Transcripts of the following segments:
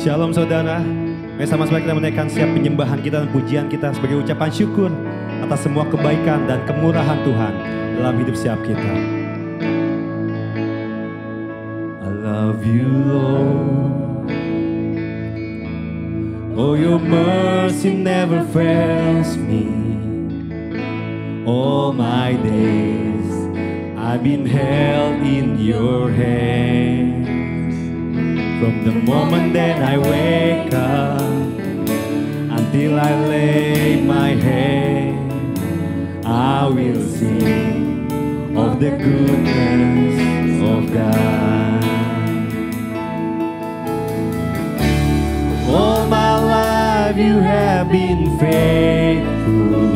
Shalom saudara. Mari sama-sama kita menaikkan siap penyembahan kita dan pujian kita sebagai ucapan syukur atas semua kebaikan dan kemurahan Tuhan dalam hidup setiap kita. I love you Lord. Oh, your mercy never fails me. All my days I've been held in your hands. From the moment that I wake up until I lay my head, I will sing of the goodness of God. All my life you have been faithful.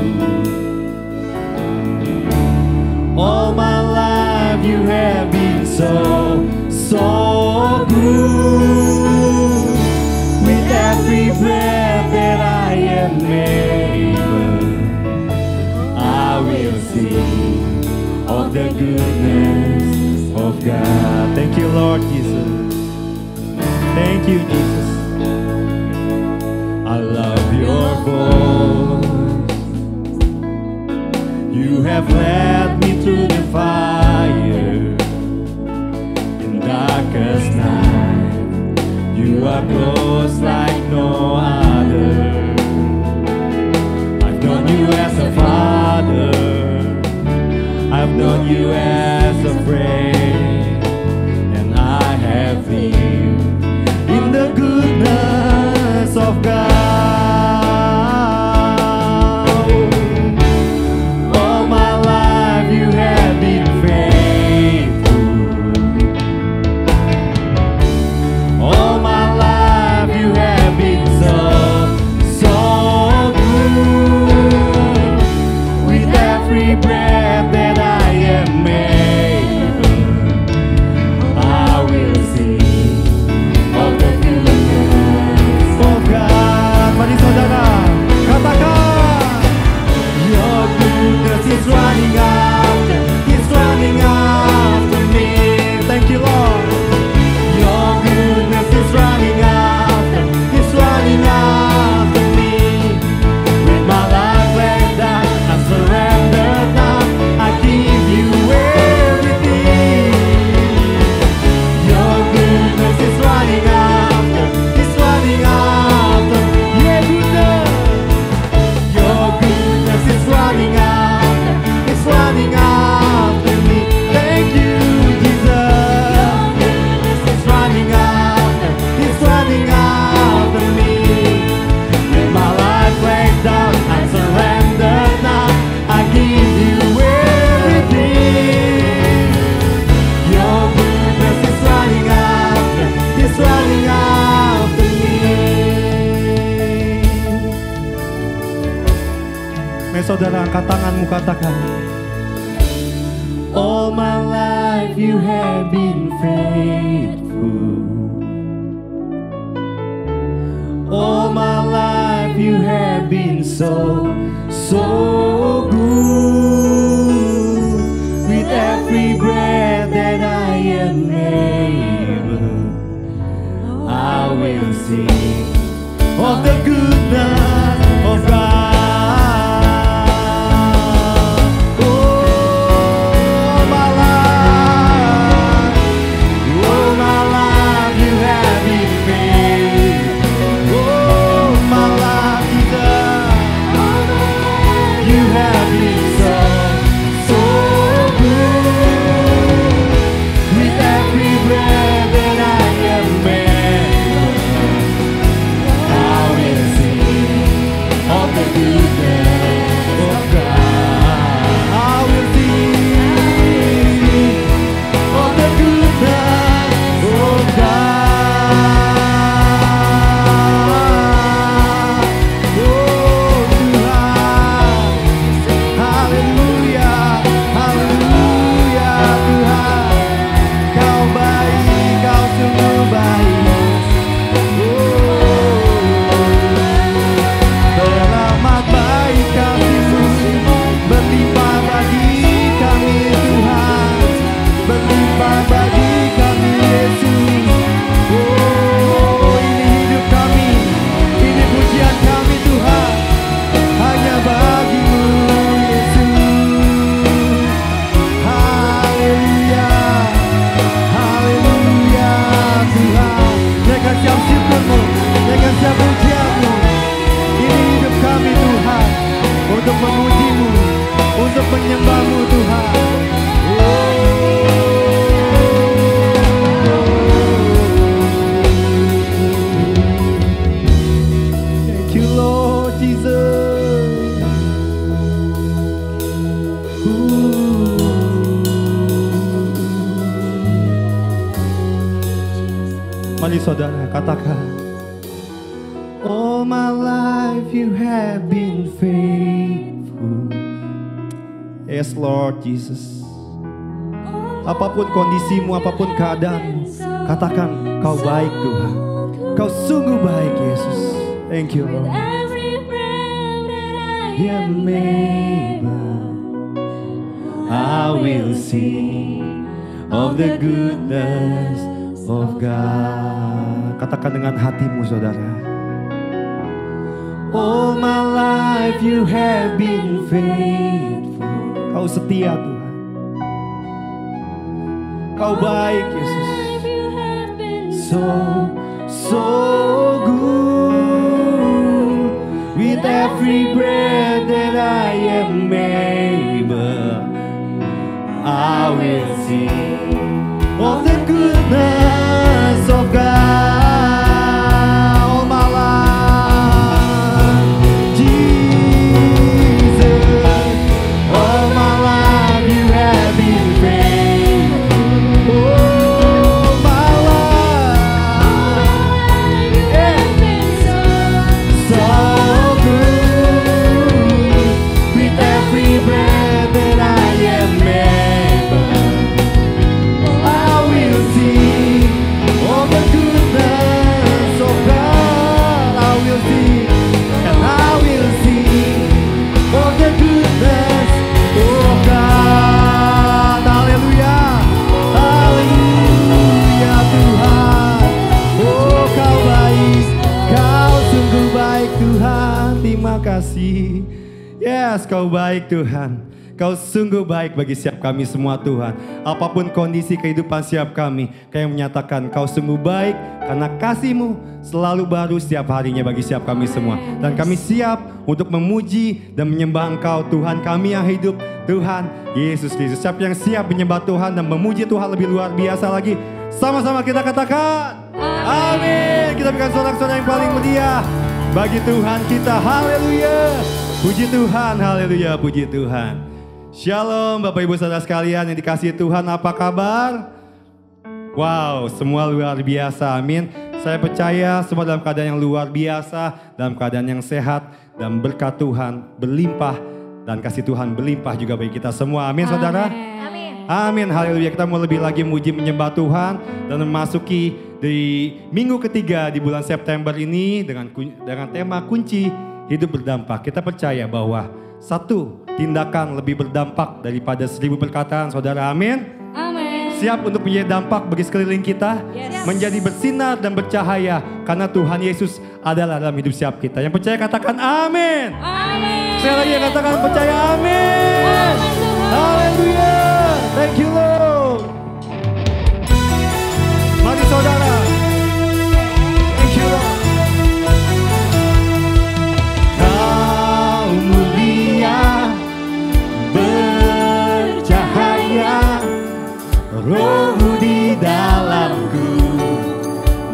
All my life you have been so good. With every breath that I am able, I will sing of the goodness of God. Thank you, Lord Jesus. Thank you, Jesus. I love your voice. You have led me through the fire. Darkest night, you are close like no other. I've known you as a father, I've known you as a friend, and I have lived in the goodness of God. All my life you have been faithful. Breath that I am able, I will sing of the goodness of God. Mari saudara, katakan, your goodness is running after, it's running after me. Thank you Lord. Your goodness is running after, it's running after me. With my life laid down, I surrender. Saudara, angkat tanganmu, katakan, all my life you have been faithful. All my life you have been so good. With every breath that I am able, I will sing of the goodness of God. untuk memuji-Mu, untuk menyembah-Mu Tuhan. Thank you Lord Jesus. Mari saudara katakan, all my life you have been faithful. Yes Lord Jesus. Apapun kondisimu, apapun keadaanmu, katakan kau baik Tuhan. Kau sungguh baik Yesus. Thank you Lord. Yeah, maybe I will sing of the goodness of God. Katakan dengan hatimu saudara. All my life you have been faithful. Kau setia Tuhan. Kau baik Yesus. So good. With every breath that I am able, I will sing of the goodness of God. All my life, Jesus. All my life you have been faithful. All my life you have been so good. With every breath that I am able, I will sing of the goodness of God. I will sing, and I will sing of the goodness of God. Haleluya, haleluya Tuhan. Oh kau baik, kau sungguh baik Tuhan. Terima kasih. Yes, kau baik Tuhan. Kau sungguh baik bagi setiap kami semua Tuhan. Apapun kondisi kehidupan setiap kami, Kau menyatakan Kau sungguh baik karena kasih-Mu selalu baru setiap harinya bagi setiap kami semua. Dan kami siap untuk memuji dan menyembah Engkau Tuhan kami yang hidup, Tuhan Yesus Kristus. Siapa yang siap menyembah Tuhan dan memuji Tuhan lebih luar biasa lagi? Sama-sama kita katakan amin. Kita berikan sorak-sorak yang paling mulia bagi Tuhan kita. Haleluya. Puji Tuhan, haleluya, puji Tuhan. Shalom Bapak Ibu Saudara sekalian yang dikasihi Tuhan, apa kabar? Wow, semua luar biasa, amin. Saya percaya semua dalam keadaan yang luar biasa, dalam keadaan yang sehat, dan berkat Tuhan berlimpah, dan kasih Tuhan berlimpah juga bagi kita semua, amin saudara? Amin. Amin, haleluya. Kita mau lebih lagi muji menyembah Tuhan dan memasuki di minggu ketiga di bulan September ini dengan tema kunci hidup berdampak. Kita percaya bahwa satu tindakan lebih berdampak daripada 1000 perkataan, saudara, amin. Amin. Siap untuk menjadi dampak bagi sekeliling kita, Yes. menjadi bersinar dan bercahaya karena Tuhan Yesus adalah dalam hidup setiap kita. Yang percaya katakan amin. Amin. Sekali lagi katakan percaya amin. Amin, Tuhan. Haleluya. Thank you Lord. Mari saudara. Thank you Lord. Kau mulia, bercahaya, Roh-Mu di dalamku,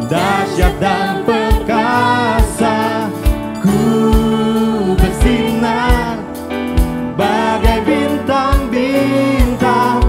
dahsyat dan perkasa, ku bersinar bagai bintang-bintang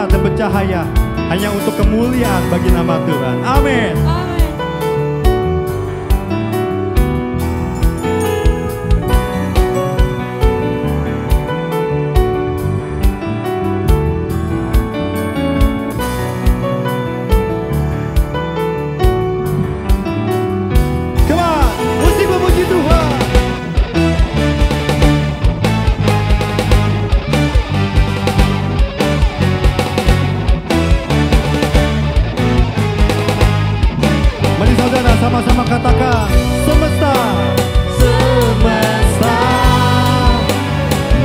bersinar dan bercahaya hanya untuk kemuliaan bagi nama Tuhan. Amin. Amin. Come on, musik memuji Tuhan. Mari saudara sama-sama katakan semesta. Semesta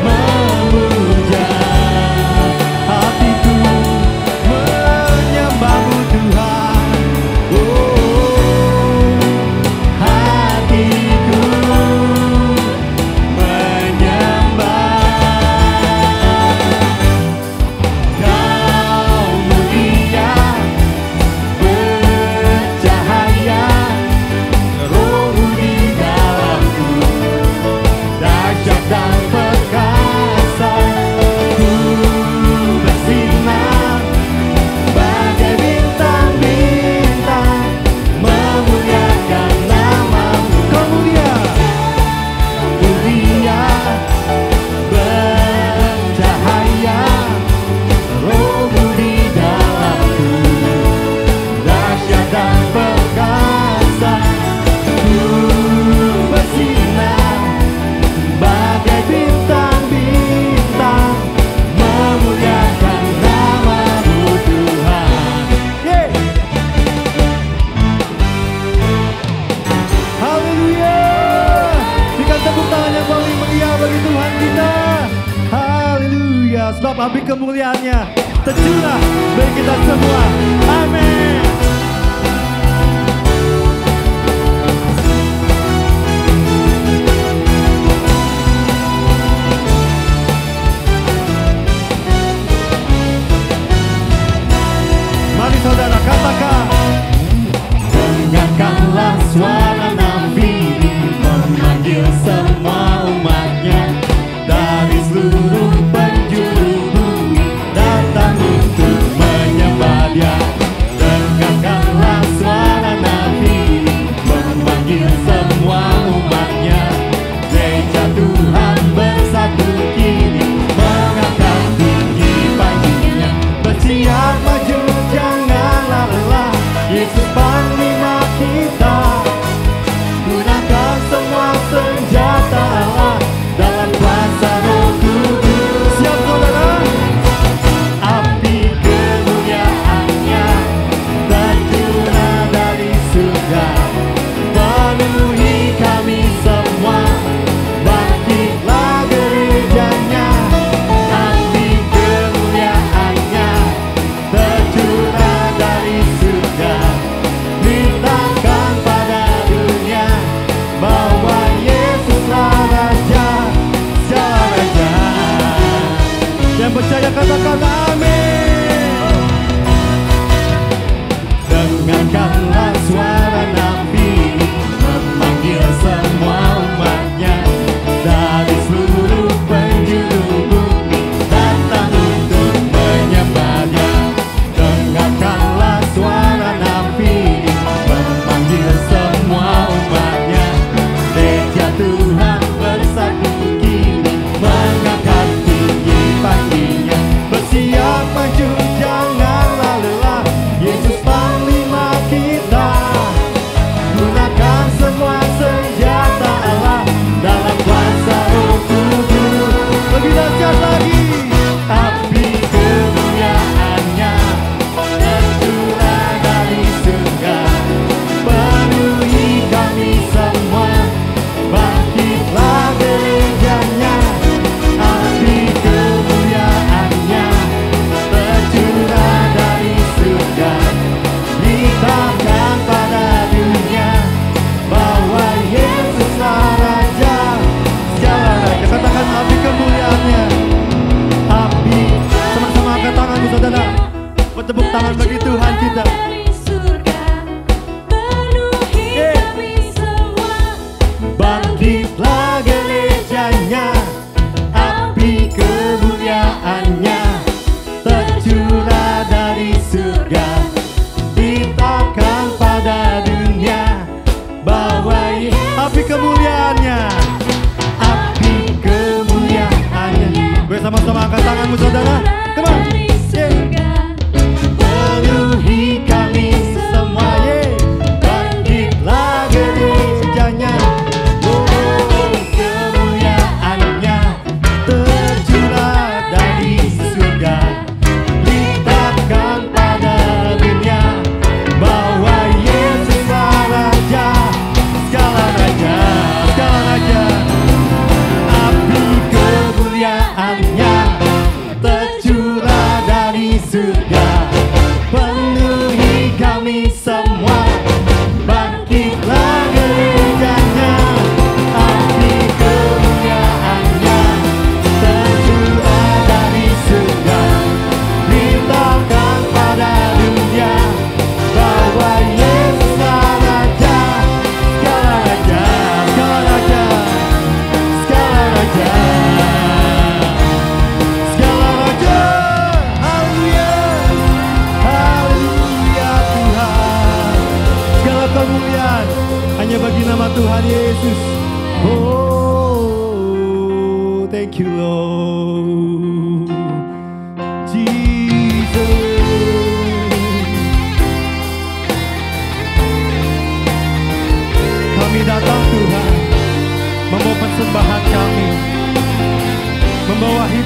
memuja, hatiku menyembahmu Tuhan. Oh, hatiku menyembah. Kau mulia, bercahaya, rohmu di dalamku, dahsyat dan perkasa. Ku bersinar bagai bintang-bintang, memuliakan namamu. Kau mulia, mulia, bercahaya, rohmu di dalamku, dahsyat dan perkasa. Ku bersinar bagai bintang-bintang, memuliakan namamu Tuhan. Yeay. Haleluya. Berikan tepuk tangan yang paling meriah bagi Tuhan kita. Haleluya. Sebab api kemuliaannya tercurah bagi kita semua. Amin. Mari saudara katakan. Dengarkanlah suara nabi memanggil semua umatnya dari seluruh penjuru bumi, datang untuk menyembah Dia. Dengarkanlah suara nabi memanggil semua umatnya, gereja Tuhan bersatu kini, mengangkat tinggi panjinya, bersiap maju janganlah lelah, Yesus panglima kita. Gunakan semua senjata Allah dalam kuasa Roh Kudus. Siap saudara? Api kemuliaannya tercurah dari surga, penuhi kami semua, bangkitlah gerejanya. Api kemuliaannya tercurah dari surga, beritakan pada dunia bahwa Yesuslah Raja, segala raja. Yang percaya katakan amin. Dengarkanlah suara nabi memanggil semua umatnya dari seluruh penjuru bumi, datang untuk menyembah Dia. Dengarkanlah suara nabi memanggil semua umatnya, gereja Tuhan bersatu kini, mengangkat tinggi panjinya, bersiap maju janganlah lelah, Yesus panglima kita. Gunakan semua senjata Allah dalam kuasa Roh Kudus. Lebih dahsyat lagi, api kemuliaannya tercurah dari surga, penuhi kami semua, bangkitlah gerejanya. Api kemuliaannya tercurah dari surga, beritakan pada dunia bahwa Yesuslah Raja, segala raja. Katakan api kemuliaannya. Api, sama-sama angkat tangan saudara, bertepuk tangan bagi Tuhan kita. Dari surga, penuhi kami semua, Bangkitlah gerejanya, api kemuliaannya tercurah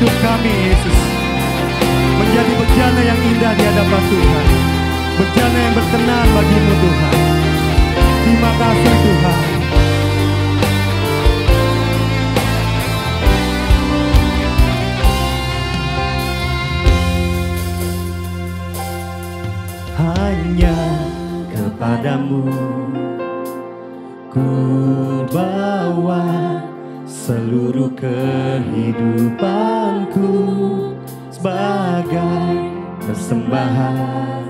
hidup kami Yesus menjadi bejana yang indah di hadapan Tuhan, bejana yang berkenan bagi-Mu Tuhan. Terima kasih Tuhan. Hanya kepadamu ku bawa seluruh kehidupanku sebagai persembahan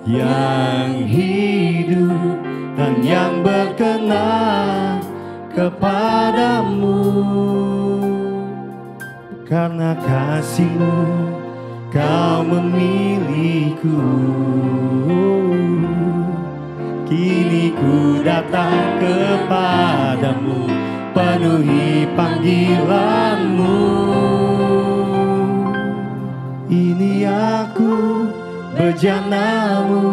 yang hidup dan yang berkenan kepadamu. Karena kasih-Mu Kau memilihku, kini ku datang kepadamu, penuhi panggilan-Mu. Ini aku bejana-Mu,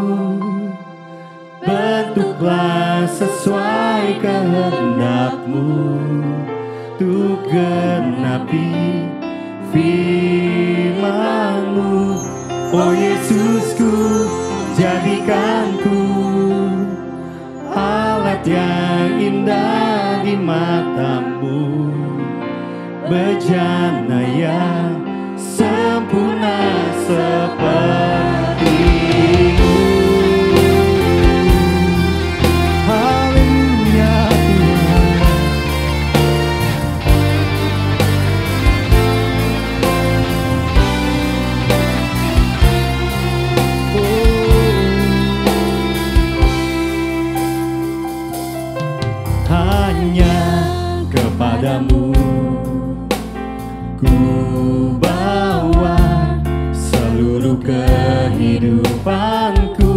bentuklah sesuai kehendak-Mu, untuk genapi firman-Mu. Oh Yesusku, jadikanku alat yang indah di mata-Mu, bejana yang sempurna seperti-Mu. Haleluya hanya kepadamu ku bawa seluruh kehidupanku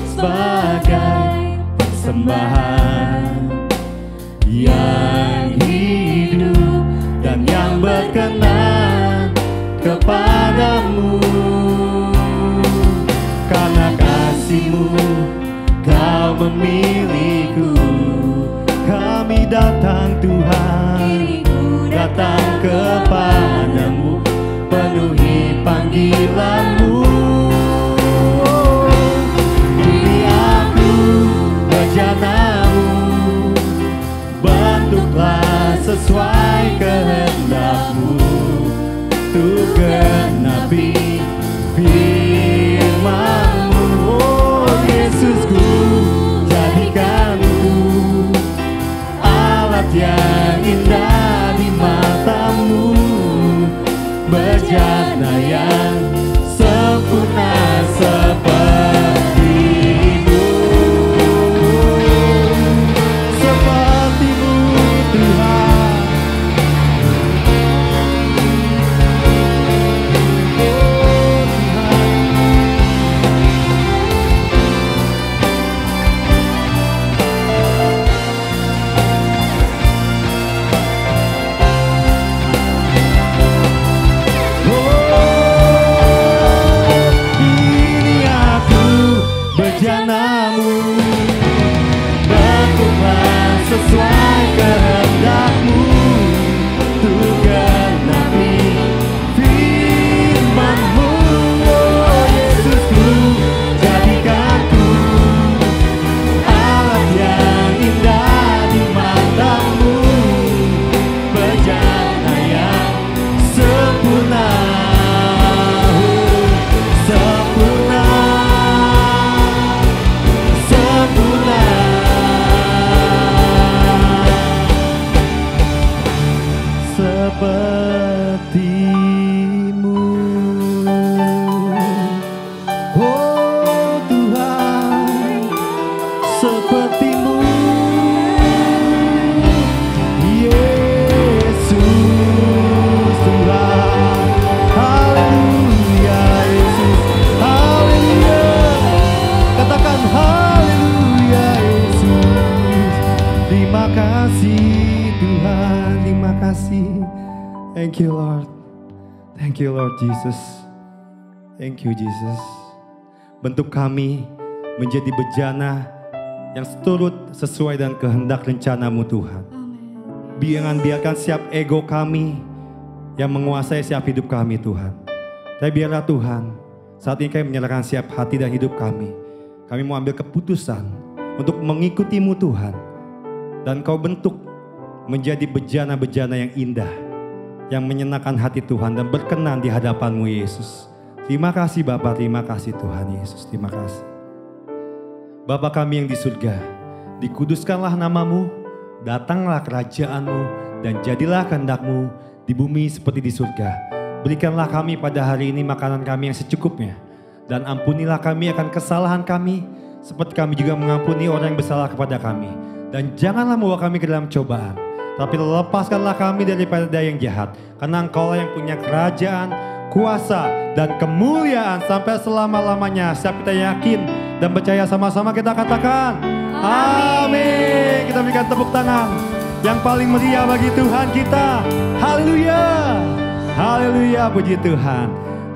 sebagai persembahan yang hidup dan yang berkenan kepadamu. Karena kasih-Mu Kau memilihku, kami datang Tuhan, datang kepadamu, penuhi panggilan-Mu. Ini aku bejana-Mu, bentuklah sesuai kehendak-Mu, untuk genapi firman-Mu. Oh Yesusku, jadikanku alat yang indah di mata-Mu, bejana yang sempurna seperti-Mu, seperti-Mu Tuhan. Bejana-Mu, bentuklah sesuai kehendak-Mu, untuk genapi firman-Mu. Oh Yesusku, jadikanku alat yang indah di mata-Mu, bejana yang sempurna, sempurna, sempurna, seperti-Mu. Oh Tuhan, seperti-Mu. Yesus Tuhan, haleluya Yesus, haleluya. Katakan haleluya Yesus. Terima kasih Tuhan, terima kasih. Thank you Lord. Thank you Lord Jesus. Thank you Jesus. Bentuk kami menjadi bejana yang seturut sesuai dengan kehendak rencana-Mu Tuhan. Jangan biarkan siap ego kami yang menguasai setiap hidup kami Tuhan. Tapi biarlah Tuhan, saat ini kami menyerahkan setiap hati dan hidup kami. Kami mau ambil keputusan untuk mengikutimu Tuhan. Dan Kau bentuk menjadi bejana-bejana yang indah, yang menyenangkan hati Tuhan dan berkenan di hadapan-Mu Yesus. Terima kasih Bapa, terima kasih Tuhan Yesus, terima kasih. Bapa kami yang di surga, dikuduskanlah nama-Mu, datanglah kerajaan-Mu, dan jadilah kehendak-Mu di bumi seperti di surga. Berikanlah kami pada hari ini makanan kami yang secukupnya, dan ampunilah kami akan kesalahan kami, seperti kami juga mengampuni orang yang bersalah kepada kami. Dan janganlah membawa kami ke dalam cobaan, tapi lepaskanlah kami daripada yang jahat, karena Engkau yang punya kerajaan, kuasa, dan kemuliaan sampai selama-lamanya. Siap kita yakin dan percaya sama-sama kita katakan amin. Kita berikan tepuk tangan yang paling meriah bagi Tuhan kita. Haleluya, haleluya, puji Tuhan,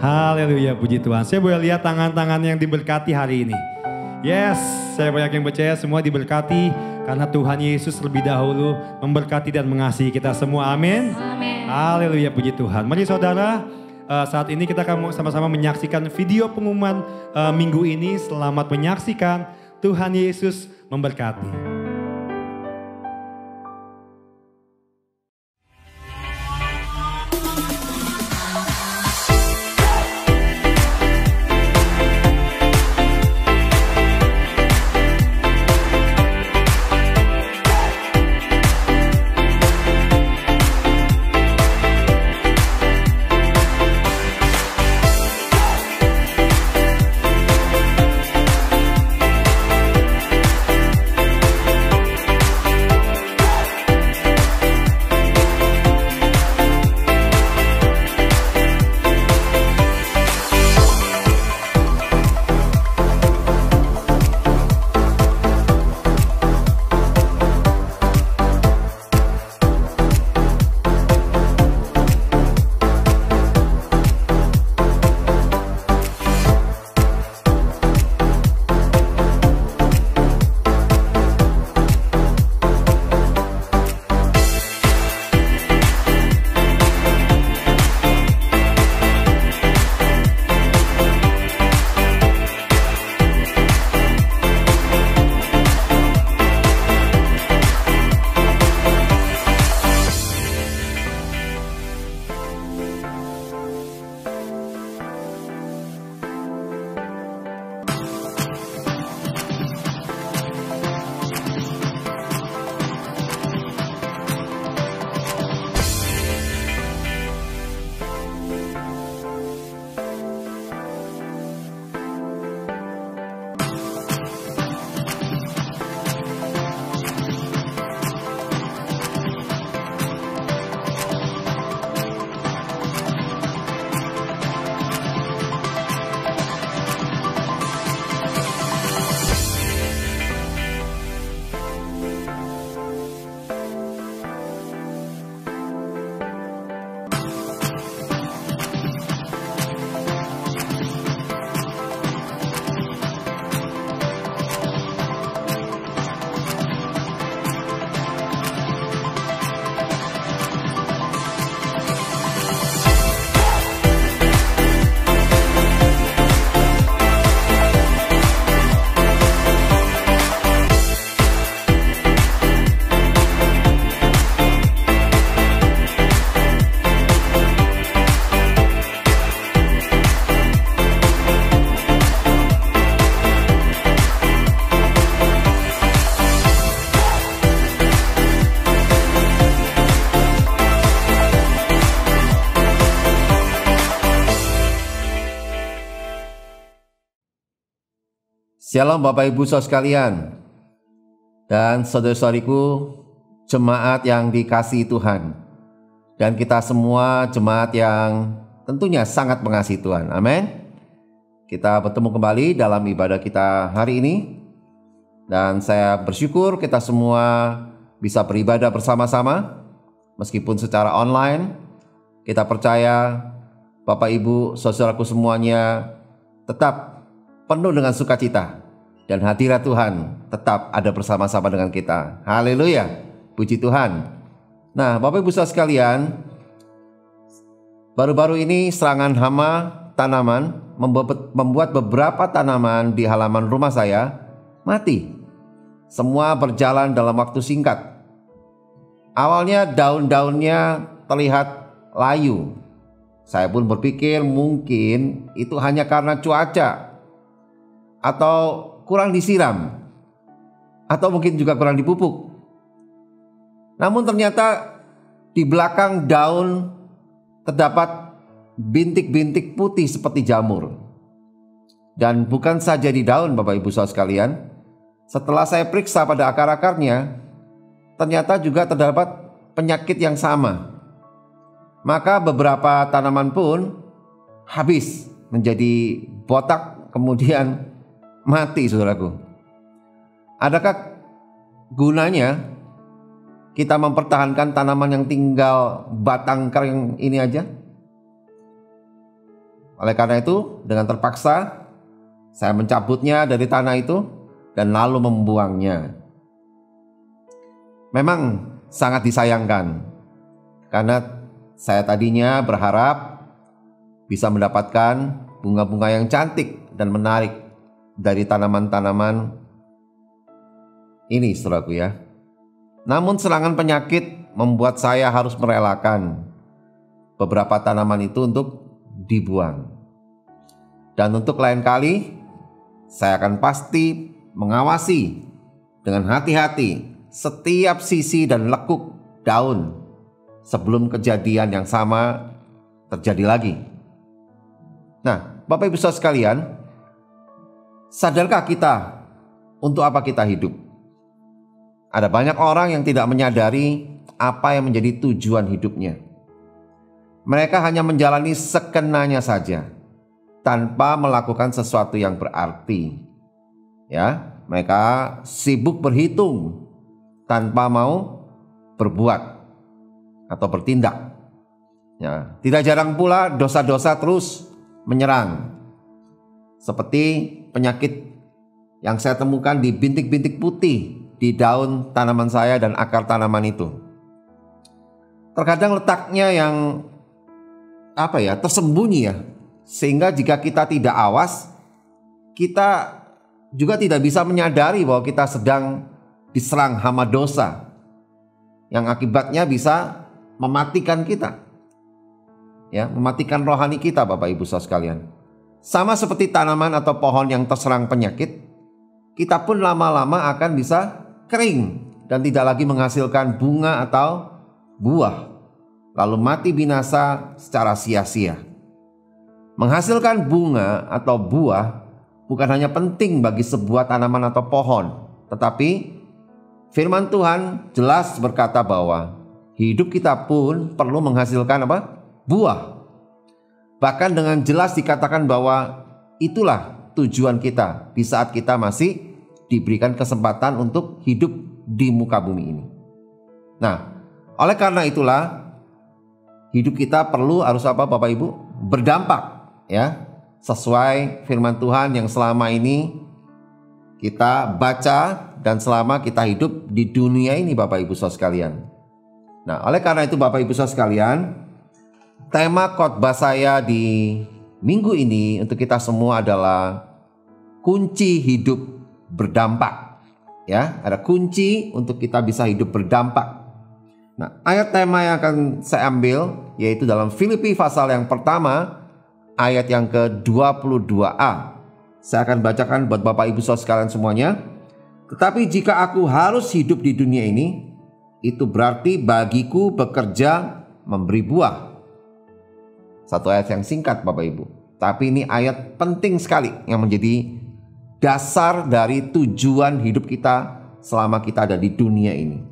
haleluya, puji Tuhan. Saya boleh lihat tangan-tangan yang diberkati hari ini. Yes, saya yakin percaya semua diberkati karena Tuhan Yesus lebih dahulu memberkati dan mengasihi kita semua. Amin. Amin. Haleluya, puji Tuhan. Mari saudara, saat ini kita akan sama-sama menyaksikan video pengumuman minggu ini. Selamat menyaksikan. Tuhan Yesus memberkati. Shalom Bapak Ibu Saudara sekalian dan saudara-saudariku jemaat yang dikasihi Tuhan, dan kita semua jemaat yang tentunya sangat mengasihi Tuhan. Amin. Kita bertemu kembali dalam ibadah kita hari ini, dan saya bersyukur kita semua bisa beribadah bersama-sama meskipun secara online. Kita percaya Bapak Ibu saudaraku semuanya tetap penuh dengan sukacita, dan hadirat Tuhan tetap ada bersama-sama dengan kita. Haleluya, puji Tuhan. Nah Bapak Ibu saudara sekalian, Baru-baru ini serangan hama tanaman membuat beberapa tanaman di halaman rumah saya mati. Semua berjalan dalam waktu singkat. Awalnya daun-daunnya terlihat layu. Saya pun berpikir mungkin itu hanya karena cuaca, atau kurang disiram, atau mungkin juga kurang dipupuk. Namun ternyata di belakang daun terdapat bintik-bintik putih seperti jamur. Dan bukan saja di daun, Bapak Ibu Saudara sekalian, setelah saya periksa pada akar-akarnya, ternyata juga terdapat penyakit yang sama. Maka beberapa tanaman pun habis menjadi botak, kemudian mati, saudaraku. Adakah gunanya kita mempertahankan tanaman yang tinggal batang kering ini aja? Oleh karena itu, dengan terpaksa saya mencabutnya dari tanah itu dan lalu membuangnya. Memang sangat disayangkan, karena saya tadinya berharap bisa mendapatkan bunga-bunga yang cantik dan menarik dari tanaman-tanaman ini, saudaraku ya. Namun serangan penyakit membuat saya harus merelakan beberapa tanaman itu untuk dibuang. Dan untuk lain kali, saya akan pasti mengawasi dengan hati-hati setiap sisi dan lekuk daun sebelum kejadian yang sama terjadi lagi. Nah, Bapak Ibu Saudara sekalian, sadarkah kita untuk apa kita hidup? Ada banyak orang yang tidak menyadari apa yang menjadi tujuan hidupnya. Mereka hanya menjalani sekenanya saja, tanpa melakukan sesuatu yang berarti. Ya, mereka sibuk berhitung tanpa mau berbuat atau bertindak. Ya, tidak jarang pula dosa-dosa terus menyerang. Seperti penyakit yang saya temukan di bintik-bintik putih di daun tanaman saya dan akar tanaman itu. Terkadang letaknya yang tersembunyi ya. Sehingga jika kita tidak awas, kita juga tidak bisa menyadari bahwa kita sedang diserang hama dosa, yang akibatnya bisa mematikan kita. Ya, mematikan rohani kita, Bapak Ibu Saudara sekalian. Sama seperti tanaman atau pohon yang terserang penyakit, kita pun lama-lama akan bisa kering dan tidak lagi menghasilkan bunga atau buah, lalu mati binasa secara sia-sia. Menghasilkan bunga atau buah bukan hanya penting bagi sebuah tanaman atau pohon, tetapi firman Tuhan jelas berkata bahwa hidup kita pun perlu menghasilkan buah. Bahkan dengan jelas dikatakan bahwa itulah tujuan kita di saat kita masih diberikan kesempatan untuk hidup di muka bumi ini. Nah, oleh karena itulah hidup kita harus Bapak Ibu? Berdampak, ya, sesuai firman Tuhan yang selama ini kita baca dan selama kita hidup di dunia ini, Bapak Ibu Saudara sekalian. Nah, oleh karena itu Bapak Ibu Saudara sekalian, tema khotbah saya di minggu ini untuk kita semua adalah kunci hidup berdampak. Ya, ada kunci untuk kita bisa hidup berdampak. Nah, ayat tema yang akan saya ambil yaitu dalam Filipi pasal yang pertama, ayat yang ke-22a. Saya akan bacakan buat Bapak Ibu Saudara sekalian semuanya. Tetapi jika aku harus hidup di dunia ini, itu berarti bagiku bekerja memberi buah. Satu ayat yang singkat Bapak Ibu, tapi ini ayat penting sekali yang menjadi dasar dari tujuan hidup kita selama kita ada di dunia ini.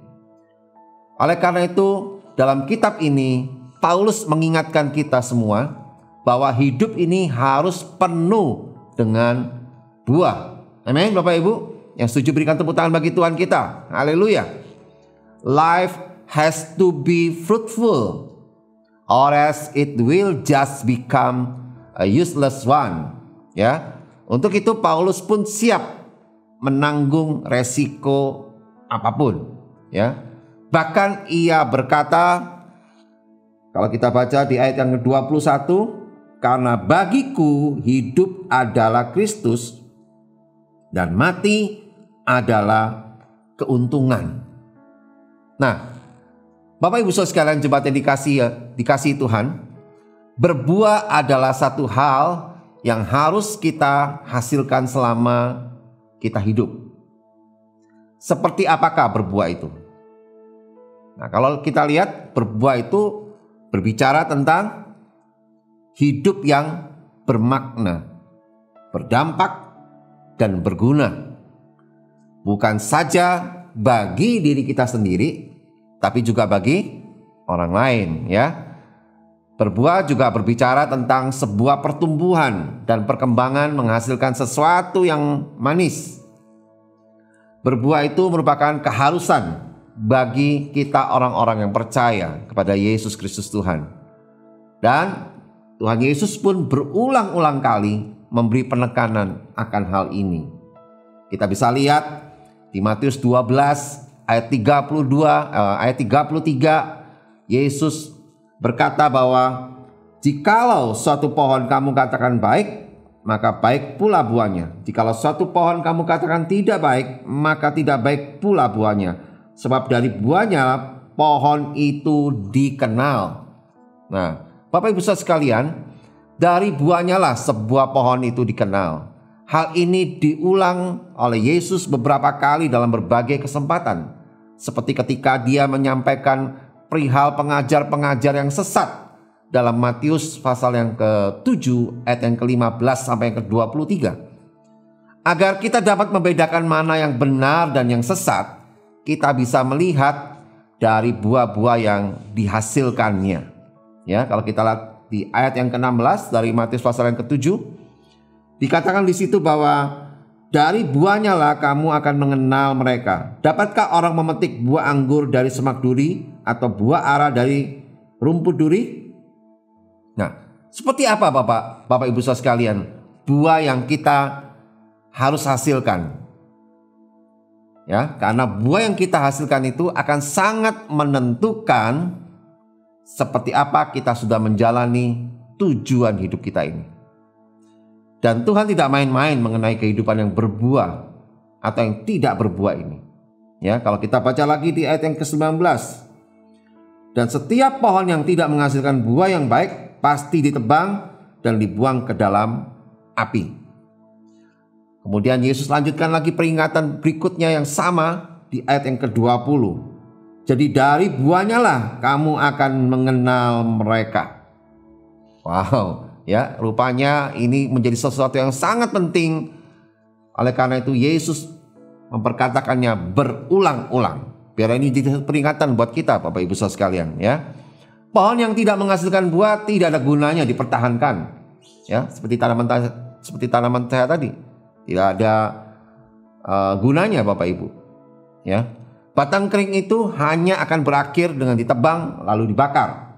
Oleh karena itu, dalam kitab ini Paulus mengingatkan kita semua bahwa hidup ini harus penuh dengan buah. Amin, Bapak Ibu. Yang setuju berikan tepuk tangan bagi Tuhan kita. Haleluya. Life has to be fruitful, or else it will just become a useless one. Ya, untuk itu Paulus pun siap menanggung resiko apapun. Ya, bahkan ia berkata, Kalau kita baca di ayat yang ke-21, karena bagiku hidup adalah Kristus dan mati adalah keuntungan. Nah, Bapak Ibu Saudara sekalian, jemaat yang dikasihi Tuhan, berbuah adalah satu hal yang harus kita hasilkan selama kita hidup. Seperti apakah berbuah itu? Nah, kalau kita lihat, berbuah itu berbicara tentang hidup yang bermakna, berdampak, dan berguna. Bukan saja bagi diri kita sendiri, tapi juga bagi orang lain, ya. Berbuah juga berbicara tentang sebuah pertumbuhan dan perkembangan menghasilkan sesuatu yang manis. Berbuah itu merupakan keharusan bagi kita orang-orang yang percaya kepada Yesus Kristus Tuhan. Dan Tuhan Yesus pun berulang-ulang kali memberi penekanan akan hal ini. Kita bisa lihat di Matius 12 ayat 33, Yesus berkata bahwa jikalau suatu pohon kamu katakan baik, maka baik pula buahnya. Jikalau suatu pohon kamu katakan tidak baik, maka tidak baik pula buahnya. Sebab dari buahnya pohon itu dikenal. Nah, Bapak Ibu Saudara sekalian, dari buahnya lah sebuah pohon itu dikenal. Hal ini diulang oleh Yesus beberapa kali dalam berbagai kesempatan. Seperti ketika dia menyampaikan perihal pengajar-pengajar yang sesat dalam Matius pasal yang ke-7 ayat yang ke-15 sampai yang ke-23. Agar kita dapat membedakan mana yang benar dan yang sesat, kita bisa melihat dari buah-buah yang dihasilkannya. Ya, kalau kita lihat di ayat yang ke-16 dari Matius pasal yang ke-7, dikatakan di situ bahwa dari buahnya lah kamu akan mengenal mereka. Dapatkah orang memetik buah anggur dari semak duri atau buah ara dari rumput duri? Nah, seperti apa Bapak Ibu Saudara sekalian, buah yang kita harus hasilkan? Ya, karena buah yang kita hasilkan itu akan sangat menentukan seperti apa kita sudah menjalani tujuan hidup kita ini. Dan Tuhan tidak main-main mengenai kehidupan yang berbuah atau yang tidak berbuah ini. Ya, kalau kita baca lagi di ayat yang ke-19. Dan setiap pohon yang tidak menghasilkan buah yang baik pasti ditebang dan dibuang ke dalam api. Kemudian Yesus lanjutkan lagi peringatan berikutnya yang sama di ayat yang ke-20. Jadi dari buahnya lah kamu akan mengenal mereka. Wow, ya, rupanya ini menjadi sesuatu yang sangat penting. Oleh karena itu Yesus memperkatakannya berulang-ulang. Biar ini jadi peringatan buat kita Bapak Ibu Saudara sekalian, ya. Pohon yang tidak menghasilkan buah tidak ada gunanya dipertahankan. Ya, seperti tanaman saya tadi. Tidak ada gunanya Bapak Ibu. Ya. Batang kering itu hanya akan berakhir dengan ditebang lalu dibakar.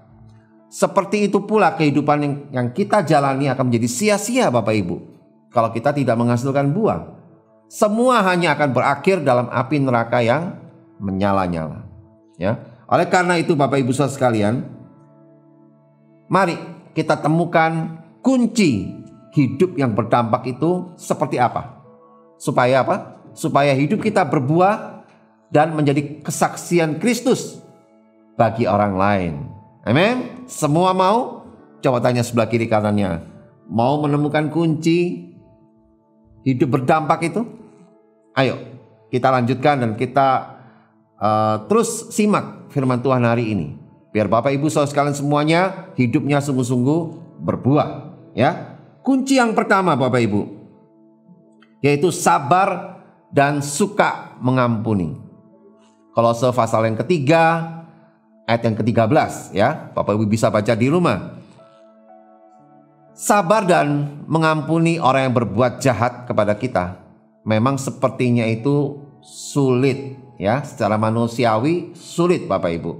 Seperti itu pula kehidupan yang kita jalani akan menjadi sia-sia Bapak Ibu. Kalau kita tidak menghasilkan buah. Semua hanya akan berakhir dalam api neraka yang menyala-nyala. Ya. Oleh karena itu Bapak Ibu Saudara sekalian, mari kita temukan kunci hidup yang berdampak itu seperti apa? Supaya apa? Supaya hidup kita berbuah dan menjadi kesaksian Kristus bagi orang lain. Amin. Semua mau? Coba tanya sebelah kiri kanannya. Mau menemukan kunci hidup berdampak itu? Ayo kita lanjutkan dan kita terus simak firman Tuhan hari ini. Biar Bapak Ibu Saudara sekalian semuanya hidupnya sungguh-sungguh berbuah. Ya. Kunci yang pertama Bapak Ibu, yaitu sabar dan suka mengampuni. Kolose pasal yang ketiga ayat yang ke-13, ya. Bapak Ibu bisa baca di rumah. Sabar dan mengampuni orang yang berbuat jahat kepada kita memang sepertinya itu sulit, ya. Secara manusiawi sulit Bapak Ibu,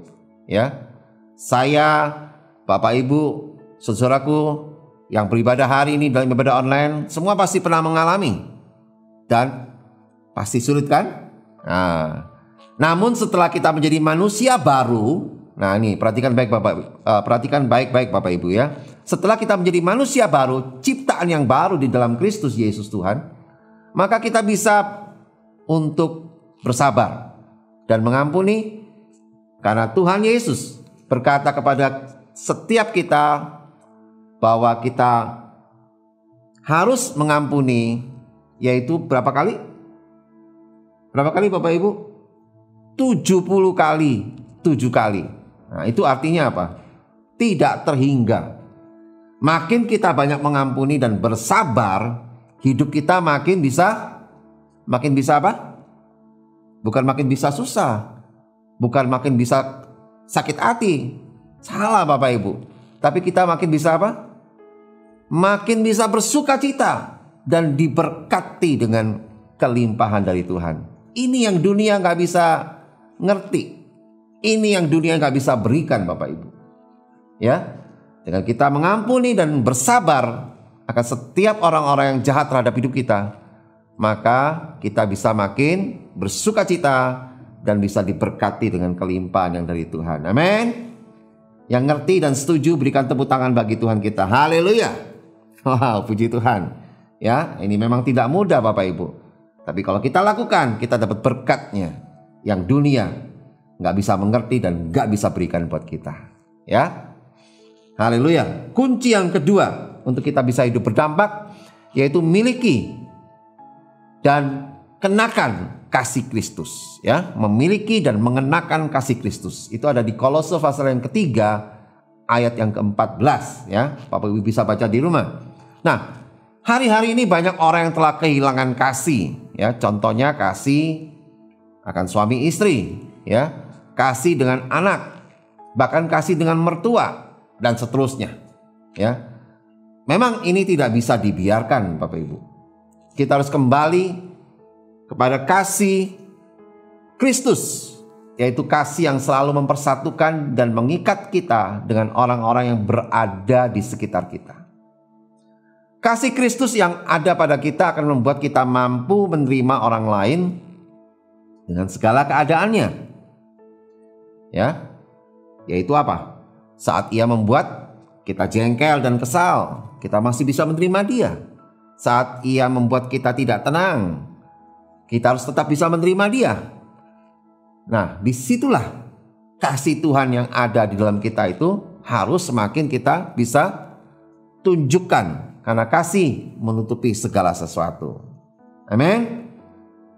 ya. Saya, Bapak Ibu, saudaraku yang beribadah hari ini dalam ibadah online, semua pasti pernah mengalami dan pasti sulit kan? Nah, namun setelah kita menjadi manusia baru, Nah ini perhatikan baik-baik Bapak Ibu ya. Setelah kita menjadi manusia baru, ciptaan yang baru di dalam Kristus Yesus Tuhan, maka kita bisa untuk bersabar dan mengampuni, karena Tuhan Yesus berkata kepada setiap kita bahwa kita harus mengampuni, yaitu berapa kali? Berapa kali Bapak Ibu? 70 kali, 7 kali. Nah itu artinya apa? Tidak terhingga. Makin kita banyak mengampuni dan bersabar, hidup kita makin bisa apa? Bukan makin bisa susah, bukan makin bisa sakit hati. Salah Bapak Ibu. Tapi kita makin bisa apa? Makin bisa bersuka cita dan diberkati dengan kelimpahan dari Tuhan. Ini yang dunia gak bisa ngerti. Ini yang dunia gak bisa berikan Bapak Ibu. Ya, dengan kita mengampuni dan bersabar akan setiap orang-orang yang jahat terhadap hidup kita, maka kita bisa makin bersuka cita dan bisa diberkati dengan kelimpahan yang dari Tuhan. Amin. Yang ngerti dan setuju berikan tepuk tangan bagi Tuhan kita. Haleluya. Wow, puji Tuhan. Ya, ini memang tidak mudah Bapak Ibu. Tapi kalau kita lakukan, kita dapat berkatnya yang dunia nggak bisa mengerti dan nggak bisa berikan buat kita. Ya, haleluya. Kunci yang kedua untuk kita bisa hidup berdampak, yaitu miliki dan kenakan kasih Kristus. Ya, memiliki dan mengenakan kasih Kristus. Itu ada di Kolose pasal yang ketiga, ayat yang ke-14. Ya, Bapak Ibu bisa baca di rumah. Nah, hari-hari ini banyak orang yang telah kehilangan kasih. Ya, contohnya kasih akan suami istri, ya, kasih dengan anak, bahkan kasih dengan mertua dan seterusnya. Ya, memang ini tidak bisa dibiarkan, Bapak Ibu. Kita harus kembali kepada kasih Kristus, yaitu kasih yang selalu mempersatukan dan mengikat kita dengan orang-orang yang berada di sekitar kita. Kasih Kristus yang ada pada kita akan membuat kita mampu menerima orang lain dengan segala keadaannya. Ya, yaitu apa? Saat ia membuat kita jengkel dan kesal, kita masih bisa menerima dia. Saat ia membuat kita tidak tenang, kita harus tetap bisa menerima dia. Nah, disitulah kasih Tuhan yang ada di dalam kita itu harus semakin kita bisa tunjukkan. Karena kasih menutupi segala sesuatu. Amin.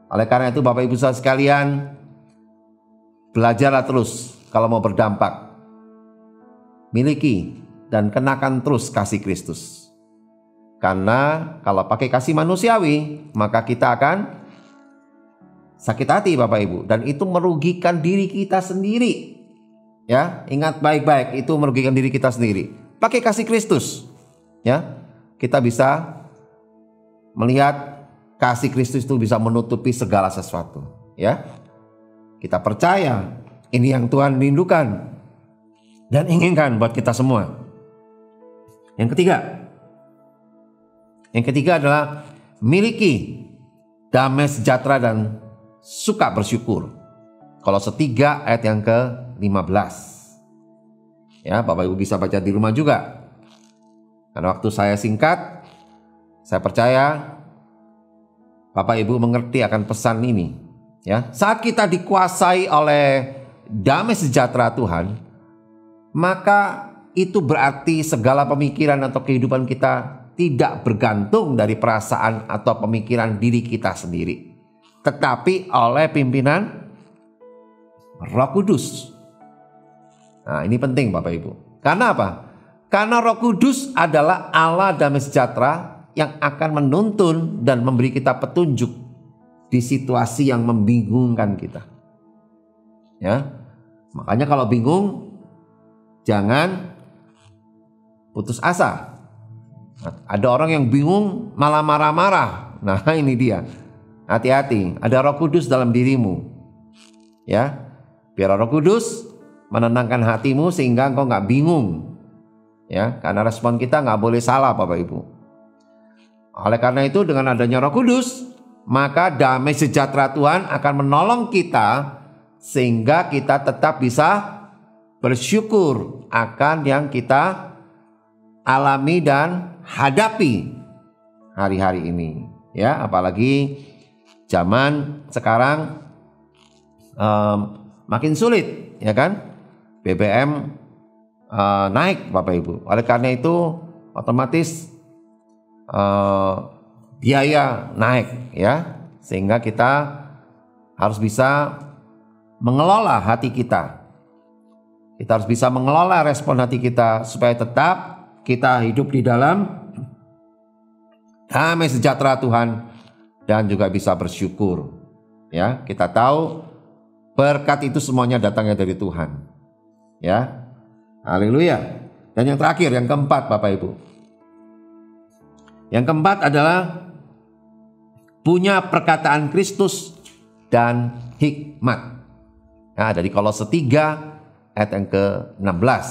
Oleh karena itu Bapak Ibu saudara sekalian, belajarlah terus kalau mau berdampak. Miliki dan kenakan terus kasih Kristus. Karena kalau pakai kasih manusiawi, maka kita akan sakit hati Bapak Ibu. Dan itu merugikan diri kita sendiri. Ya, ingat baik-baik, itu merugikan diri kita sendiri. Pakai kasih Kristus. Ya, kita bisa melihat kasih Kristus itu bisa menutupi segala sesuatu. Ya, kita percaya ini yang Tuhan rindukan dan inginkan buat kita semua. Yang ketiga adalah miliki damai sejahtera dan suka bersyukur. Kolose 3 ayat yang ke-15. Ya, Bapak Ibu bisa baca di rumah juga. Karena waktu saya singkat, saya percaya Bapak Ibu mengerti akan pesan ini. Ya, saat kita dikuasai oleh damai sejahtera Tuhan, maka itu berarti segala pemikiran atau kehidupan kita tidak bergantung dari perasaan atau pemikiran diri kita sendiri, tetapi oleh pimpinan Roh Kudus. Nah, ini penting Bapak Ibu. Karena apa? Karena Roh Kudus adalah Allah damai sejahtera yang akan menuntun dan memberi kita petunjuk di situasi yang membingungkan kita. Ya, makanya kalau bingung jangan putus asa. Ada orang yang bingung malah marah-marah. Nah, ini dia. Hati-hati, ada Roh Kudus dalam dirimu. Ya, biar Roh Kudus menenangkan hatimu sehingga engkau nggak bingung. Ya, karena respon kita nggak boleh salah Bapak Ibu. Oleh karena itu dengan adanya Roh Kudus, maka damai sejahtera Tuhan akan menolong kita sehingga kita tetap bisa bersyukur akan yang kita alami dan hadapi hari-hari ini, ya. Apalagi zaman sekarang makin sulit, ya kan? BBM naik, Bapak Ibu. Oleh karena itu otomatis biaya naik, ya. Sehingga kita harus bisa mengelola hati kita. Kita harus bisa mengelola respon hati kita supaya tetap kita hidup di dalam damai sejahtera Tuhan dan juga bisa bersyukur. Ya, kita tahu berkat itu semuanya datangnya dari Tuhan. Ya. Haleluya. Dan yang terakhir, yang keempat, Bapak Ibu. Yang keempat adalah punya perkataan Kristus dan hikmat. Nah, dari Kolose 3 ayat yang ke-16.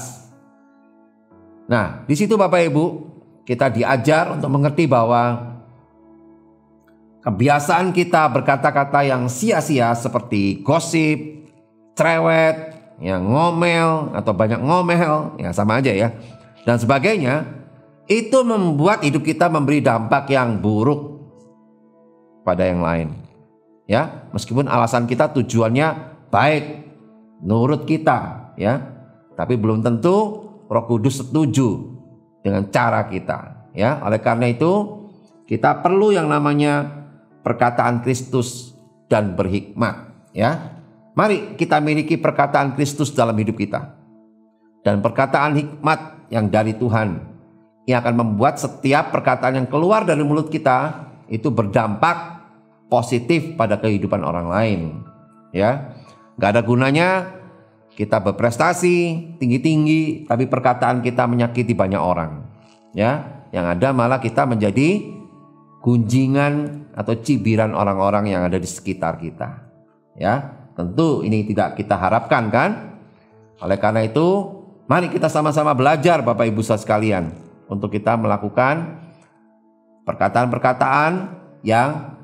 Nah, di situ Bapak Ibu, kita diajar untuk mengerti bahwa kebiasaan kita berkata-kata yang sia-sia seperti gosip, cerewet, yang ngomel atau banyak ngomel, ya sama aja ya, dan sebagainya, itu membuat hidup kita memberi dampak yang buruk pada yang lain. Ya, meskipun alasan kita tujuannya baik, nurut kita, ya, tapi belum tentu Roh Kudus setuju dengan cara kita, ya. Oleh karena itu, kita perlu yang namanya perkataan Kristus dan berhikmat, ya. Mari kita miliki perkataan Kristus dalam hidup kita dan perkataan hikmat yang dari Tuhan, yang akan membuat setiap perkataan yang keluar dari mulut kita itu berdampak positif pada kehidupan orang lain, ya. Gak ada gunanya kita berprestasi tinggi-tinggi tapi perkataan kita menyakiti banyak orang, ya. Yang ada malah kita menjadi gunjingan atau cibiran orang-orang yang ada di sekitar kita, ya. Tentu ini tidak kita harapkan, kan? Oleh karena itu, mari kita sama-sama belajar Bapak Ibu saudara sekalian untuk kita melakukan perkataan-perkataan yang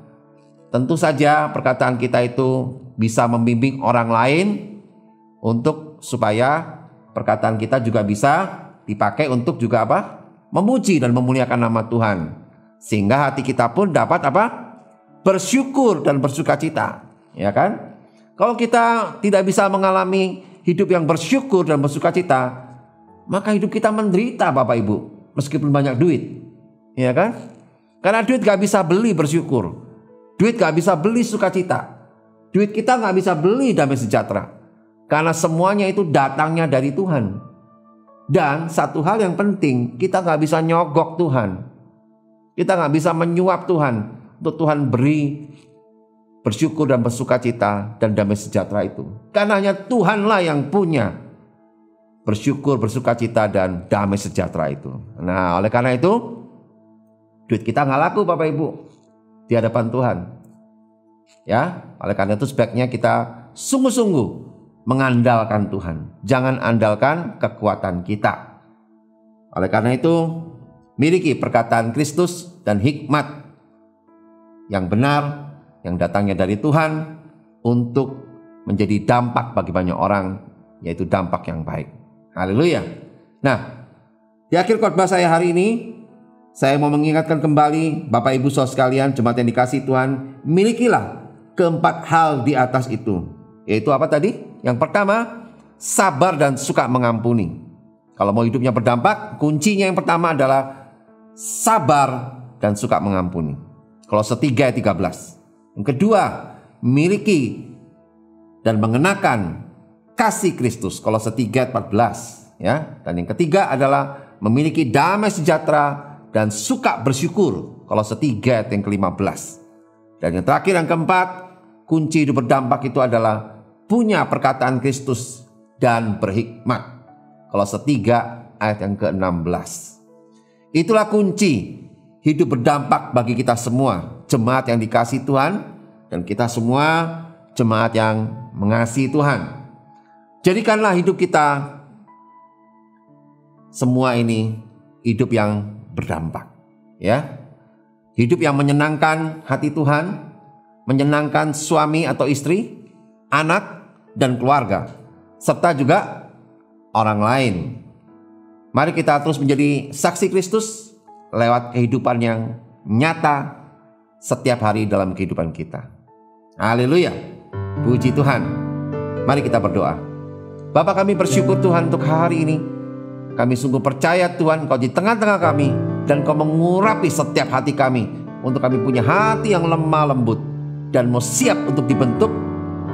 tentu saja perkataan kita itu bisa membimbing orang lain untuk supaya perkataan kita juga bisa dipakai untuk juga apa? Memuji dan memuliakan nama Tuhan. Sehingga hati kita pun dapat apa? Bersyukur dan bersukacita, ya kan? Kalau kita tidak bisa mengalami hidup yang bersyukur dan bersukacita, maka hidup kita menderita Bapak Ibu, meskipun banyak duit, ya kan? Karena duit gak bisa beli bersyukur, duit gak bisa beli sukacita, duit kita gak bisa beli damai sejahtera, karena semuanya itu datangnya dari Tuhan. Dan satu hal yang penting, kita gak bisa nyogok Tuhan, kita gak bisa menyuap Tuhan untuk Tuhan beri bersyukur dan bersukacita dan damai sejahtera itu. Karena hanya Tuhanlah yang punya bersyukur, bersukacita dan damai sejahtera itu. Nah, oleh karena itu duit kita nggak laku Bapak Ibu di hadapan Tuhan. Ya, oleh karena itu sebaiknya kita sungguh-sungguh mengandalkan Tuhan. Jangan andalkan kekuatan kita. Oleh karena itu miliki perkataan Kristus dan hikmat yang benar, yang datangnya dari Tuhan untuk menjadi dampak bagi banyak orang, yaitu dampak yang baik. Haleluya. Nah, di akhir khotbah saya hari ini, saya mau mengingatkan kembali Bapak Ibu saudara sekalian, jemaat yang dikasihi Tuhan, milikilah keempat hal di atas itu. Yaitu apa tadi? Yang pertama, sabar dan suka mengampuni. Kalau mau hidupnya berdampak, kuncinya yang pertama adalah sabar dan suka mengampuni. Kolose 3 ayat 13. Yang kedua, miliki dan mengenakan kasih Kristus. Kolose 3 ayat 14, ya. Dan yang ketiga adalah memiliki damai sejahtera dan suka bersyukur. Kolose 3 ayat yang ke-15. Dan yang terakhir, yang keempat, kunci hidup berdampak itu adalah punya perkataan Kristus dan berhikmat. Kolose 3 ayat yang ke-16. Itulah kunci hidup berdampak bagi kita semua, jemaat yang dikasihi Tuhan, dan kita semua jemaat yang mengasihi Tuhan. Jadikanlah hidup kita semua ini hidup yang berdampak, ya. Hidup yang menyenangkan hati Tuhan, menyenangkan suami atau istri, anak dan keluarga, serta juga orang lain. Mari kita terus menjadi saksi Kristus lewat kehidupan yang nyata setiap hari dalam kehidupan kita. Haleluya. Puji Tuhan. Mari kita berdoa. Bapa, kami bersyukur Tuhan untuk hari ini. Kami sungguh percaya Tuhan Kau di tengah-tengah kami, dan Kau mengurapi setiap hati kami untuk kami punya hati yang lemah lembut dan mau siap untuk dibentuk,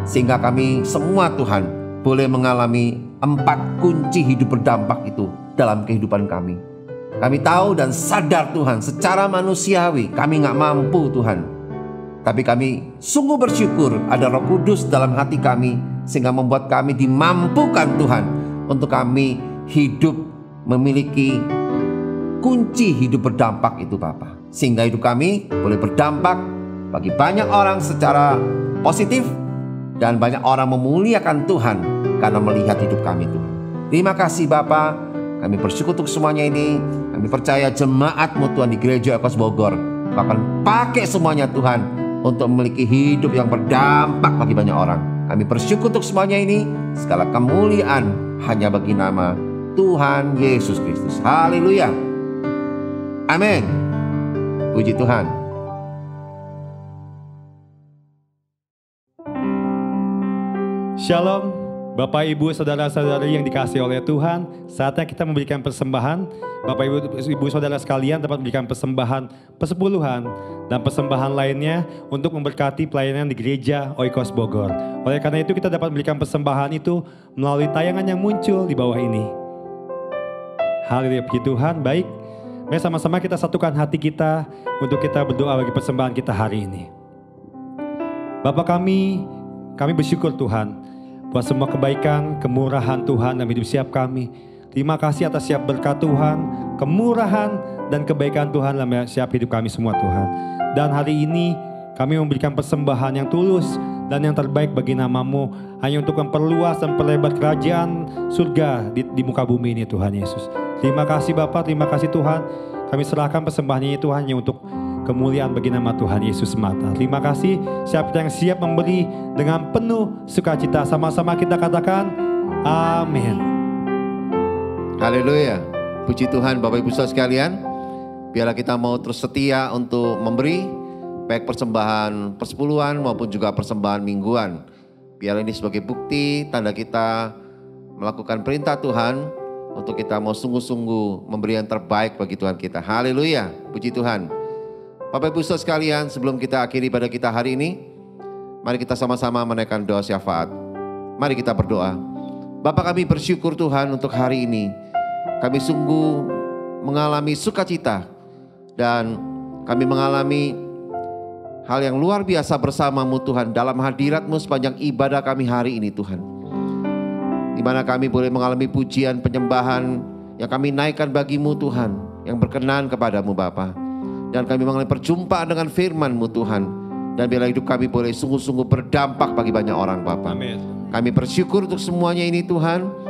sehingga kami semua Tuhan boleh mengalami 4 kunci hidup berdampak itu dalam kehidupan kami. Kami tahu dan sadar Tuhan, secara manusiawi kami gak mampu Tuhan. Tapi kami sungguh bersyukur ada Roh Kudus dalam hati kami, sehingga membuat kami dimampukan Tuhan untuk kami hidup memiliki kunci hidup berdampak itu Bapa. Sehingga hidup kami boleh berdampak bagi banyak orang secara positif, dan banyak orang memuliakan Tuhan karena melihat hidup kami Tuhan. Terima kasih Bapa. Kami bersyukur untuk semuanya ini. Kami percaya jemaat-Mu Tuhan di Gereja Ekos Bogor akan pakai semuanya Tuhan untuk memiliki hidup yang berdampak bagi banyak orang. Kami bersyukur untuk semuanya ini. Segala kemuliaan hanya bagi nama Tuhan Yesus Kristus. Haleluya. Amin. Puji Tuhan. Shalom, Bapak Ibu Saudara-saudari yang dikasihi oleh Tuhan. Saatnya kita memberikan persembahan. Bapak Ibu Saudara sekalian dapat memberikan persembahan persepuluhan dan persembahan lainnya untuk memberkati pelayanan di Gereja Oikos Bogor. Oleh karena itu kita dapat memberikan persembahan itu melalui tayangan yang muncul di bawah ini. Haleluya, puji Tuhan. Baik, mari sama-sama kita satukan hati kita untuk kita berdoa bagi persembahan kita hari ini. Bapak kami bersyukur Tuhan buat semua kebaikan, kemurahan Tuhan dalam hidup setiap kami. Terima kasih atas setiap berkat Tuhan, kemurahan dan kebaikan Tuhan dalam setiap hidup kami semua Tuhan. Dan hari ini kami memberikan persembahan yang tulus dan yang terbaik bagi nama-Mu, hanya untuk memperluas dan perlebar kerajaan surga di muka bumi ini Tuhan Yesus. Terima kasih Bapak, terima kasih Tuhan. Kami serahkan persembahan ini Tuhan hanya untuk kemuliaan bagi nama Tuhan Yesus semata. Terima kasih. Siapa yang siap memberi dengan penuh sukacita, sama-sama kita katakan amin. Haleluya. Puji Tuhan Bapak Ibu Saudara sekalian. Biarlah kita mau terus setia untuk memberi, baik persembahan persepuluhan maupun juga persembahan mingguan. Biar ini sebagai bukti tanda kita melakukan perintah Tuhan untuk kita mau sungguh-sungguh memberi yang terbaik bagi Tuhan kita. Haleluya. Puji Tuhan. Bapak Ibu Saudara sekalian, sebelum kita akhiri pada kita hari ini, mari kita sama-sama menaikkan doa syafaat. Mari kita berdoa. Bapa, kami bersyukur Tuhan untuk hari ini. Kami sungguh mengalami sukacita dan kami mengalami hal yang luar biasa bersama-Mu Tuhan dalam hadirat-Mu sepanjang ibadah kami hari ini Tuhan. Di mana kami boleh mengalami pujian penyembahan yang kami naikkan bagi-Mu Tuhan, yang berkenan kepada-Mu Bapa. Dan kami mengalami perjumpaan dengan firman-Mu Tuhan. Dan biarlah hidup kami boleh sungguh-sungguh berdampak bagi banyak orang Bapa. Amin. Kami bersyukur untuk semuanya ini Tuhan.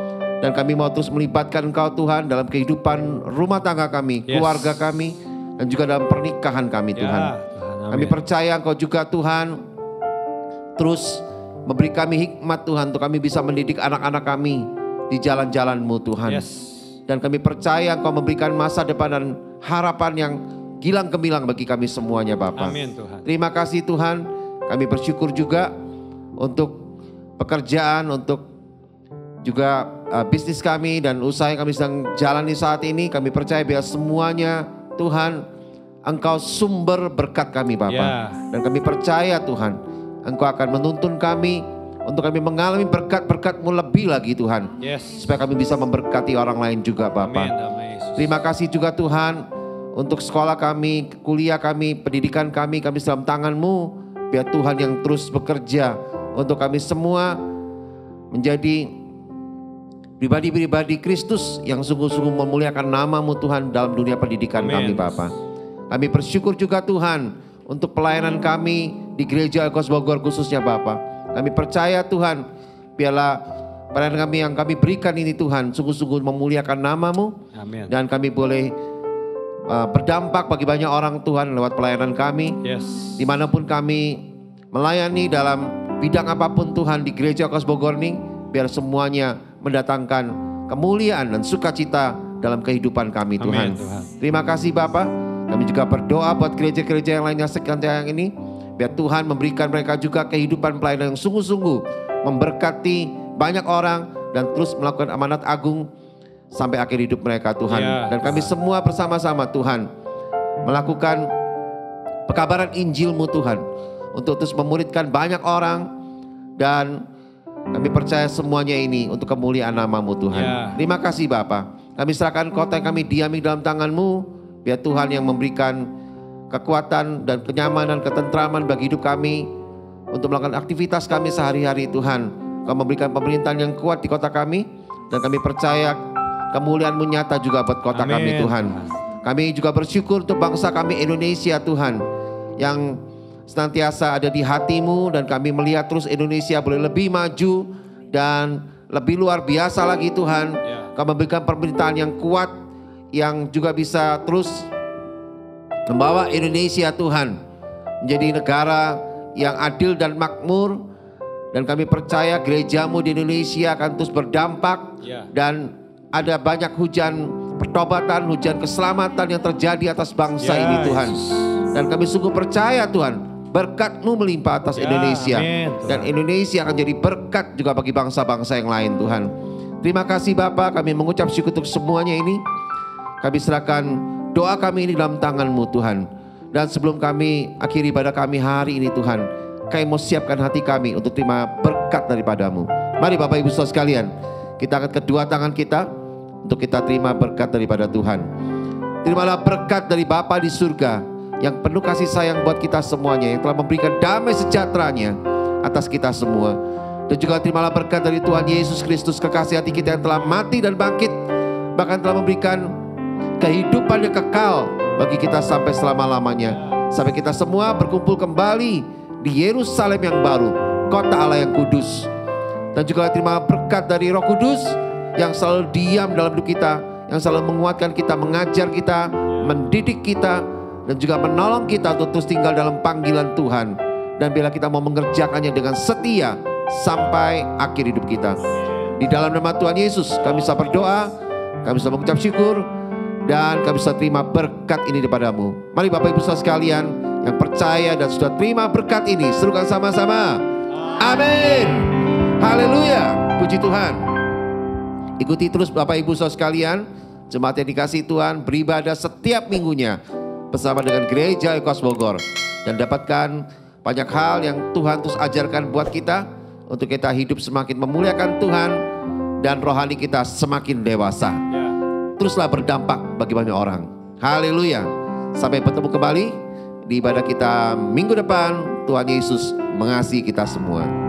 Dan kami mau terus melibatkan Engkau Tuhan dalam kehidupan rumah tangga kami, keluarga kami, dan juga dalam pernikahan kami Tuhan. Tuhan, kami percaya Engkau juga Tuhan terus memberi kami hikmat Tuhan untuk kami bisa mendidik anak-anak kami di jalan-jalan-Mu Tuhan. Dan kami percaya Engkau memberikan masa depan dan harapan yang gilang gemilang bagi kami semuanya Bapa. Amin Tuhan. Terima kasih Tuhan. Kami bersyukur juga untuk pekerjaan, untuk juga bisnis kami dan usaha yang kami sedang jalani saat ini. Kami percaya biar semuanya Tuhan Engkau sumber berkat kami Bapa. Dan kami percaya Tuhan Engkau akan menuntun kami untuk kami mengalami berkat-berkat-Mu lebih lagi Tuhan. Supaya kami bisa memberkati orang lain juga Bapa. Terima kasih juga Tuhan untuk sekolah kami, kuliah kami, pendidikan kami dalam tangan-Mu. Biar Tuhan yang terus bekerja untuk kami semua menjadi pribadi-pribadi Kristus yang sungguh-sungguh memuliakan nama-Mu Tuhan dalam dunia pendidikan kami Bapa. Kami bersyukur juga Tuhan untuk pelayanan kami di Gereja Ekos Bogor khususnya Bapa. Kami percaya Tuhan, biarlah pelayanan kami yang kami berikan ini Tuhan sungguh-sungguh memuliakan nama-Mu. Amin. Dan kami boleh berdampak bagi banyak orang Tuhan lewat pelayanan kami. Dimanapun kami melayani dalam bidang apapun Tuhan di Gereja Ekos Bogor ini, biar semuanya mendatangkan kemuliaan dan sukacita dalam kehidupan kami Tuhan. Amin, Tuhan. Terima kasih Bapa. Kami juga berdoa buat gereja-gereja yang lainnya sekian ini. Biar Tuhan memberikan mereka juga kehidupan pelayanan yang sungguh-sungguh. Memberkati banyak orang dan terus melakukan amanat agung sampai akhir hidup mereka Tuhan. Ya, Dan kami semua bersama-sama Tuhan melakukan pekabaran Injil-Mu Tuhan. Untuk terus memuridkan banyak orang. Dan kami percaya semuanya ini untuk kemuliaan nama-Mu Tuhan. Ya. Terima kasih Bapa. Kami serahkan kota yang kami diami dalam tangan-Mu. Biar Tuhan yang memberikan kekuatan dan kenyamanan, ketentraman bagi hidup kami. Untuk melakukan aktivitas kami sehari-hari Tuhan. Kau memberikan pemerintahan yang kuat di kota kami. Dan kami percaya kemuliaan-Mu nyata juga buat kota Amin. kami Tuhan. Kami juga bersyukur untuk bangsa kami Indonesia Tuhan. Yang senantiasa ada di hati-Mu. Dan kami melihat terus Indonesia boleh lebih maju. Dan lebih luar biasa lagi Tuhan. Kau memberikan pemerintahan yang kuat. Yang juga bisa terus membawa Indonesia Tuhan menjadi negara yang adil dan makmur. Dan kami percaya gereja-Mu di Indonesia akan terus berdampak. Dan ada banyak hujan pertobatan, hujan keselamatan yang terjadi atas bangsa ini Tuhan. Dan kami sungguh percaya Tuhan, berkat-Mu melimpah atas Indonesia. Amin, Tuhan. Dan Indonesia akan jadi berkat juga bagi bangsa-bangsa yang lain Tuhan. Terima kasih Bapa, kami mengucap syukur untuk semuanya ini. Kami serahkan doa kami ini dalam tangan-Mu Tuhan. Dan sebelum kami akhiri ibadah kami hari ini Tuhan, kami mau siapkan hati kami untuk terima berkat daripada-Mu. Mari Bapak Ibu Saudara sekalian, kita angkat kedua tangan kita untuk kita terima berkat daripada Tuhan. Terimalah berkat dari Bapa di surga yang penuh kasih sayang buat kita semuanya, yang telah memberikan damai sejahteranya atas kita semua. Dan juga terimalah berkat dari Tuhan Yesus Kristus, kekasih hati kita yang telah mati dan bangkit, bahkan telah memberikan kehidupan yang kekal bagi kita sampai selama-lamanya. Sampai kita semua berkumpul kembali di Yerusalem yang baru, kota Allah yang kudus. Dan juga terima berkat dari Roh Kudus yang selalu diam dalam hidup kita, yang selalu menguatkan kita, mengajar kita, mendidik kita, dan juga menolong kita untuk terus tinggal dalam panggilan Tuhan. Dan bila kita mau mengerjakannya dengan setia sampai akhir hidup kita. Di dalam nama Tuhan Yesus kami bisa berdoa, kami bisa mengucap syukur, dan kami bisa terima berkat ini daripada-Mu. Mari Bapak Ibu Saudara sekalian yang percaya dan sudah terima berkat ini, serukan sama-sama. Amin. Haleluya. Puji Tuhan. Ikuti terus Bapak Ibu Saudara sekalian, jemaat yang dikasihi Tuhan, beribadah setiap minggunya bersama dengan Gereja Ekos Bogor. Dan dapatkan banyak hal yang Tuhan terus ajarkan buat kita, untuk kita hidup semakin memuliakan Tuhan, dan rohani kita semakin dewasa. Teruslah berdampak bagi banyak orang. Haleluya. Sampai bertemu kembali di ibadah kita minggu depan. Tuhan Yesus mengasihi kita semua.